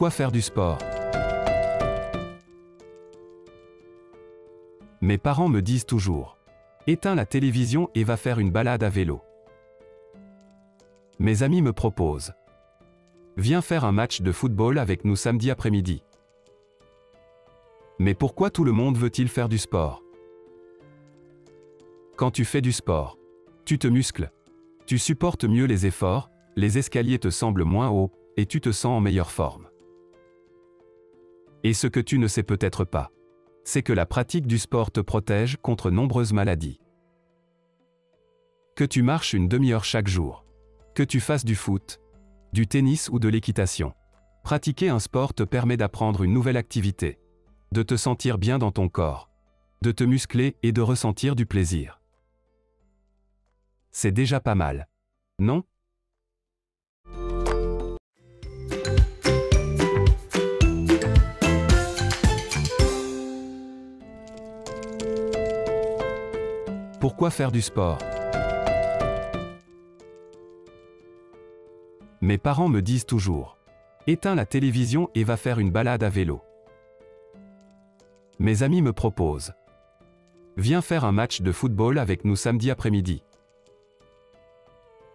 Pourquoi faire du sport? Mes parents me disent toujours: éteins la télévision et va faire une balade à vélo. Mes amis me proposent: viens faire un match de football avec nous samedi après-midi. Mais pourquoi tout le monde veut-il faire du sport? Quand tu fais du sport, tu te muscles, tu supportes mieux les efforts, les escaliers te semblent moins hauts, et tu te sens en meilleure forme. Et ce que tu ne sais peut-être pas, c'est que la pratique du sport te protège contre nombreuses maladies. Que tu marches une demi-heure chaque jour, que tu fasses du foot, du tennis ou de l'équitation, pratiquer un sport te permet d'apprendre une nouvelle activité, de te sentir bien dans ton corps, de te muscler et de ressentir du plaisir. C'est déjà pas mal, non? Pourquoi faire du sport? Mes parents me disent toujours: éteins la télévision et va faire une balade à vélo. Mes amis me proposent: viens faire un match de football avec nous samedi après-midi.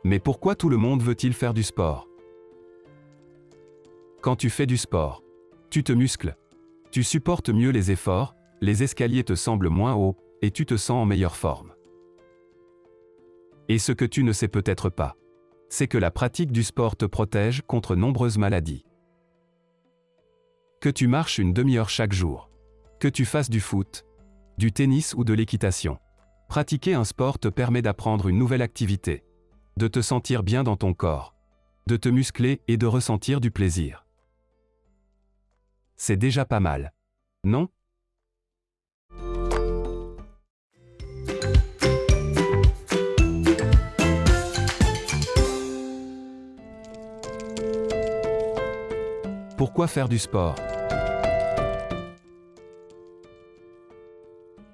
Mais pourquoi tout le monde veut-il faire du sport? Quand tu fais du sport, tu te muscles, tu supportes mieux les efforts, les escaliers te semblent moins hauts, et tu te sens en meilleure forme. Et ce que tu ne sais peut-être pas, c'est que la pratique du sport te protège contre nombreuses maladies. Que tu marches une demi-heure chaque jour, que tu fasses du foot, du tennis ou de l'équitation, pratiquer un sport te permet d'apprendre une nouvelle activité, de te sentir bien dans ton corps, de te muscler et de ressentir du plaisir. C'est déjà pas mal, non? Pourquoi faire du sport?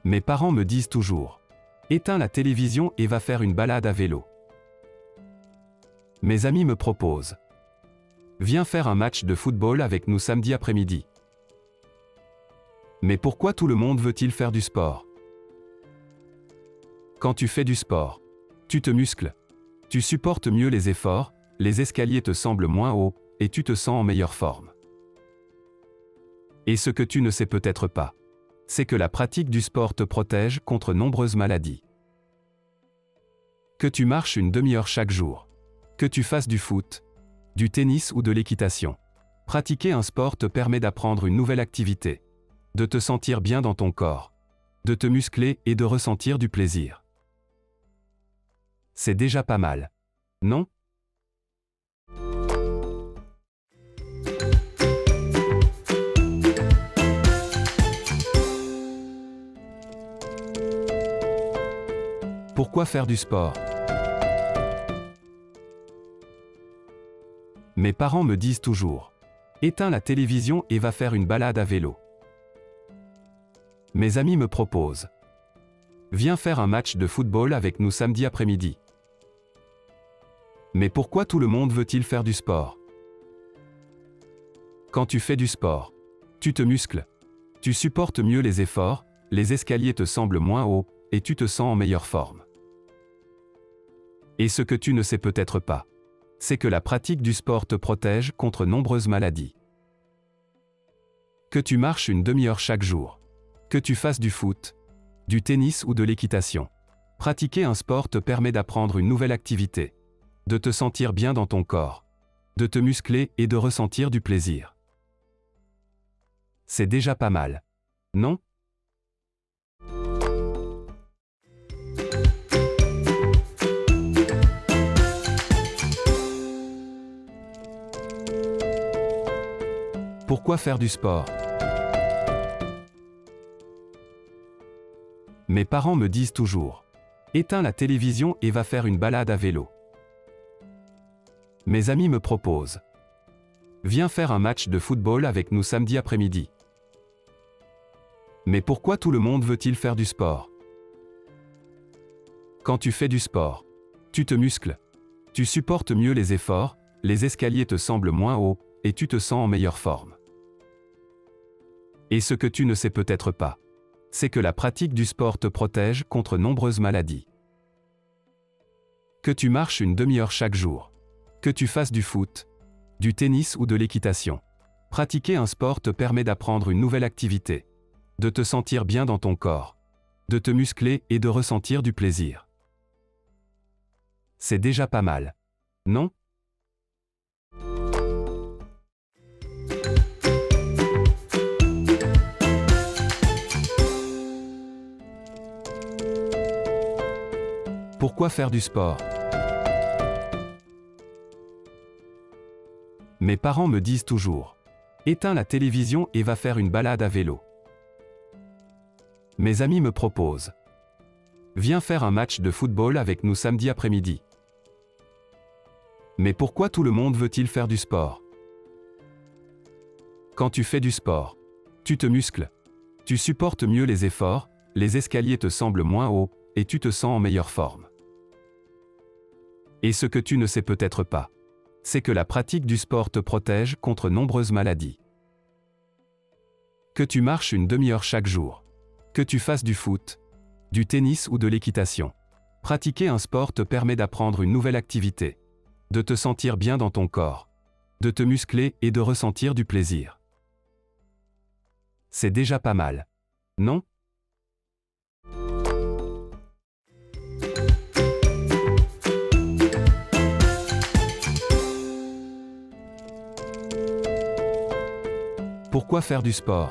Mes parents me disent toujours: éteins la télévision et va faire une balade à vélo. Mes amis me proposent: viens faire un match de football avec nous samedi après-midi. Mais pourquoi tout le monde veut-il faire du sport? Quand tu fais du sport, tu te muscles, tu supportes mieux les efforts, les escaliers te semblent moins hauts, et tu te sens en meilleure forme. Et ce que tu ne sais peut-être pas, c'est que la pratique du sport te protège contre nombreuses maladies. Que tu marches une demi-heure chaque jour, que tu fasses du foot, du tennis ou de l'équitation, pratiquer un sport te permet d'apprendre une nouvelle activité, de te sentir bien dans ton corps, de te muscler et de ressentir du plaisir. C'est déjà pas mal, non? Pourquoi faire du sport? Mes parents me disent toujours: éteins la télévision et va faire une balade à vélo. Mes amis me proposent: viens faire un match de football avec nous samedi après-midi. Mais pourquoi tout le monde veut-il faire du sport? Quand tu fais du sport, tu te muscles, tu supportes mieux les efforts, les escaliers te semblent moins hauts, et tu te sens en meilleure forme. Et ce que tu ne sais peut-être pas, c'est que la pratique du sport te protège contre nombreuses maladies. Que tu marches une demi-heure chaque jour, que tu fasses du foot, du tennis ou de l'équitation, pratiquer un sport te permet d'apprendre une nouvelle activité, de te sentir bien dans ton corps, de te muscler et de ressentir du plaisir. C'est déjà pas mal, non? Pourquoi faire du sport? Mes parents me disent toujours: éteins la télévision et va faire une balade à vélo. Mes amis me proposent: viens faire un match de football avec nous samedi après-midi. Mais pourquoi tout le monde veut-il faire du sport? Quand tu fais du sport, tu te muscles, tu supportes mieux les efforts, les escaliers te semblent moins hauts, et tu te sens en meilleure forme. Et ce que tu ne sais peut-être pas, c'est que la pratique du sport te protège contre nombreuses maladies. Que tu marches une demi-heure chaque jour, que tu fasses du foot, du tennis ou de l'équitation. Pratiquer un sport te permet d'apprendre une nouvelle activité, de te sentir bien dans ton corps, de te muscler et de ressentir du plaisir. C'est déjà pas mal, non? Pourquoi faire du sport? Mes parents me disent toujours: éteins la télévision et va faire une balade à vélo. Mes amis me proposent: viens faire un match de football avec nous samedi après-midi. Mais pourquoi tout le monde veut-il faire du sport? Quand tu fais du sport, tu te muscles, tu supportes mieux les efforts, les escaliers te semblent moins hauts, et tu te sens en meilleure forme. Et ce que tu ne sais peut-être pas, c'est que la pratique du sport te protège contre nombreuses maladies. Que tu marches une demi-heure chaque jour, que tu fasses du foot, du tennis ou de l'équitation. Pratiquer un sport te permet d'apprendre une nouvelle activité, de te sentir bien dans ton corps, de te muscler et de ressentir du plaisir. C'est déjà pas mal, non? Pourquoi faire du sport?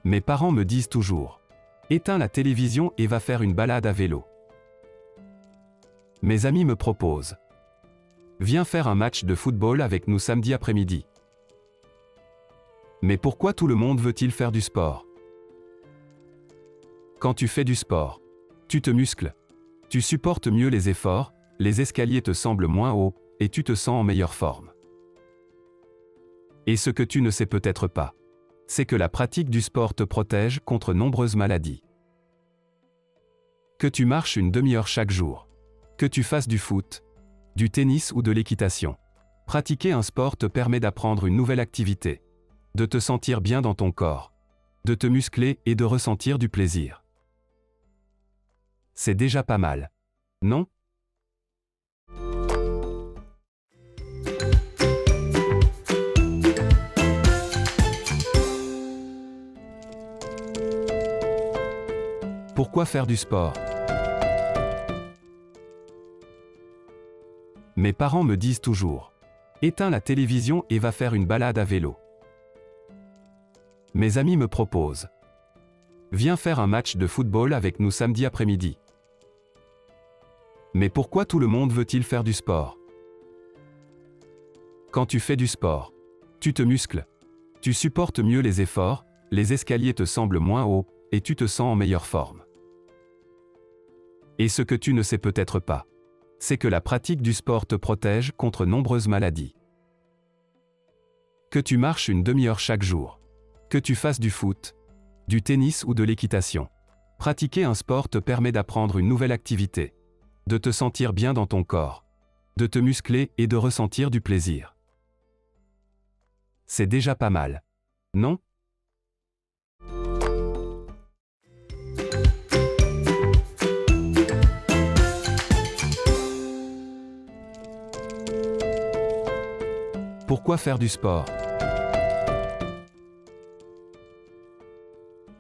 Mes parents me disent toujours: éteins la télévision et va faire une balade à vélo. Mes amis me proposent: viens faire un match de football avec nous samedi après-midi. Mais pourquoi tout le monde veut-il faire du sport? Quand tu fais du sport, tu te muscles, tu supportes mieux les efforts, les escaliers te semblent moins hauts, et tu te sens en meilleure forme. Et ce que tu ne sais peut-être pas, c'est que la pratique du sport te protège contre nombreuses maladies. Que tu marches une demi-heure chaque jour, que tu fasses du foot, du tennis ou de l'équitation. Pratiquer un sport te permet d'apprendre une nouvelle activité, de te sentir bien dans ton corps, de te muscler et de ressentir du plaisir. C'est déjà pas mal, non? Pourquoi faire du sport? Mes parents me disent toujours: éteins la télévision et va faire une balade à vélo. Mes amis me proposent: viens faire un match de football avec nous samedi après-midi. Mais pourquoi tout le monde veut-il faire du sport? Quand tu fais du sport, tu te muscles, tu supportes mieux les efforts, les escaliers te semblent moins hauts, et tu te sens en meilleure forme. Et ce que tu ne sais peut-être pas, c'est que la pratique du sport te protège contre nombreuses maladies. Que tu marches une demi-heure chaque jour, que tu fasses du foot, du tennis ou de l'équitation. Pratiquer un sport te permet d'apprendre une nouvelle activité, de te sentir bien dans ton corps, de te muscler et de ressentir du plaisir. C'est déjà pas mal, non? Pourquoi faire du sport?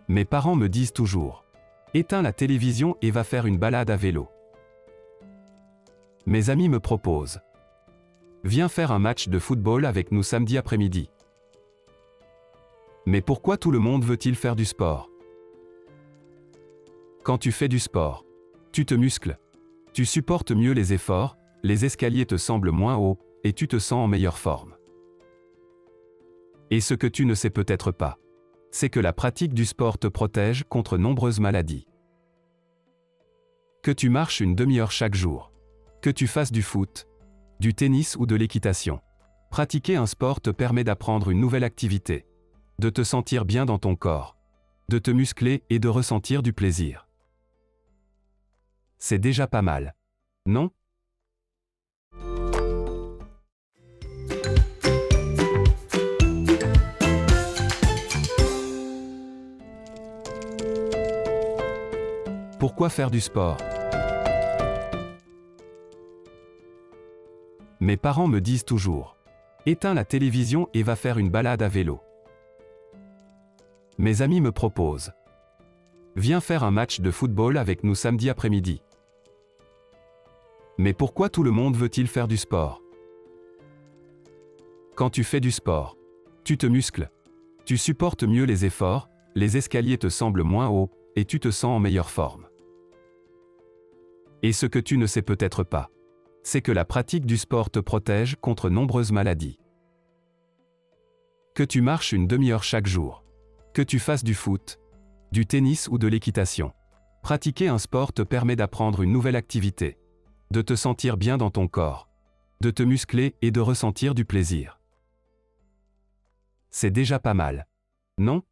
Mes parents me disent toujours: éteins la télévision et va faire une balade à vélo. Mes amis me proposent: viens faire un match de football avec nous samedi après-midi. Mais pourquoi tout le monde veut-il faire du sport? Quand tu fais du sport, tu te muscles, tu supportes mieux les efforts, les escaliers te semblent moins hauts, et tu te sens en meilleure forme. Et ce que tu ne sais peut-être pas, c'est que la pratique du sport te protège contre nombreuses maladies. Que tu marches une demi-heure chaque jour, que tu fasses du foot, du tennis ou de l'équitation. Pratiquer un sport te permet d'apprendre une nouvelle activité, de te sentir bien dans ton corps, de te muscler et de ressentir du plaisir. C'est déjà pas mal, non? Pourquoi faire du sport? Mes parents me disent toujours: éteins la télévision et va faire une balade à vélo. Mes amis me proposent: viens faire un match de football avec nous samedi après-midi. Mais pourquoi tout le monde veut-il faire du sport? Quand tu fais du sport, tu te muscles. Tu supportes mieux les efforts, les escaliers te semblent moins hauts, et tu te sens en meilleure forme. Et ce que tu ne sais peut-être pas, c'est que la pratique du sport te protège contre nombreuses maladies. Que tu marches une demi-heure chaque jour, que tu fasses du foot, du tennis ou de l'équitation, pratiquer un sport te permet d'apprendre une nouvelle activité, de te sentir bien dans ton corps, de te muscler et de ressentir du plaisir. C'est déjà pas mal, non?